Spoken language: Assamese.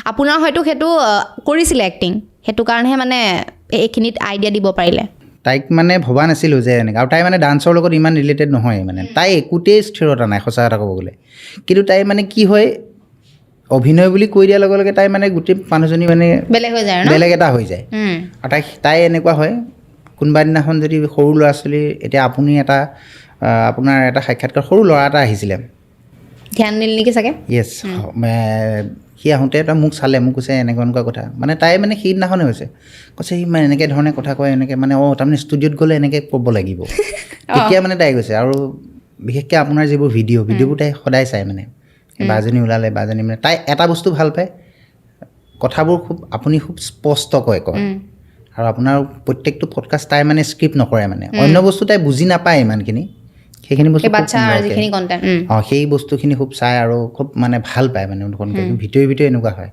আপোনাৰ হয়তো সেইটো কৰিছিলে এক্টিং সেইটো কাৰণেহে মানে এইখিনিত আইডিয়া দিব পাৰিলে তাইক মানে ভবা নাছিলোঁ যে এনেকৈ আৰু তাই মানে ডান্সৰ লগত ইমান ৰিলেটেড নহয় মানে তাই একোতেই স্থিৰতা নাই সঁচা কথা ক'ব গ'লে কিন্তু তাই মানে কি হয় অভিনয় বুলি কৈ দিয়াৰ লগে লগে তাই মানে গোটেই মানুহজনী মানে বেলেগ হৈ যায় বেলেগ এটা হৈ যায় আৰু তাই এনেকুৱা হয় কোনোবা দিনাখন যদি সৰু ল'ৰা ছোৱালী এতিয়া আপুনি আপোনাৰ এটা সাক্ষাৎকাৰ সৰু ল'ৰা এটা আহিছিলে ধ্যান দিল নেকি চাগে য়েছ সি আহোঁতে তই মোক চালে মোক কৈছে এনেকুৱা কথা মানে তাই মানে সেইদিনাখনে হৈছে কৈছে সি মানে এনেকৈ ধৰণে কথা কয় এনেকৈ মানে তাৰমানে ষ্টুডিঅ'ত গ'লে এনেকৈ ক'ব লাগিব তেতিয়া মানে তাই কৈছে আৰু বিশেষকৈ আপোনাৰ যিবোৰ ভিডিঅ'বোৰ তাই সদায় চায় মানে বাজনী ওলালে বাজনী মানে তাই এটা বস্তু ভাল পায় কথাবোৰ আপুনি খুব স্পষ্টকৈ কয় আৰু আপোনাৰ প্ৰত্যেকটো পডকাষ্ট তাই মানে স্ক্ৰিপ্ট নকৰে মানে অন্য বস্তু তাই বুজি নাপায় ইমানখিনি সেইখিনি বস্তু সেই বস্তুখিনি খুব চাই আৰু খুব মানে ভাল পায় মানে ভিতৰি এনেকুৱা হয়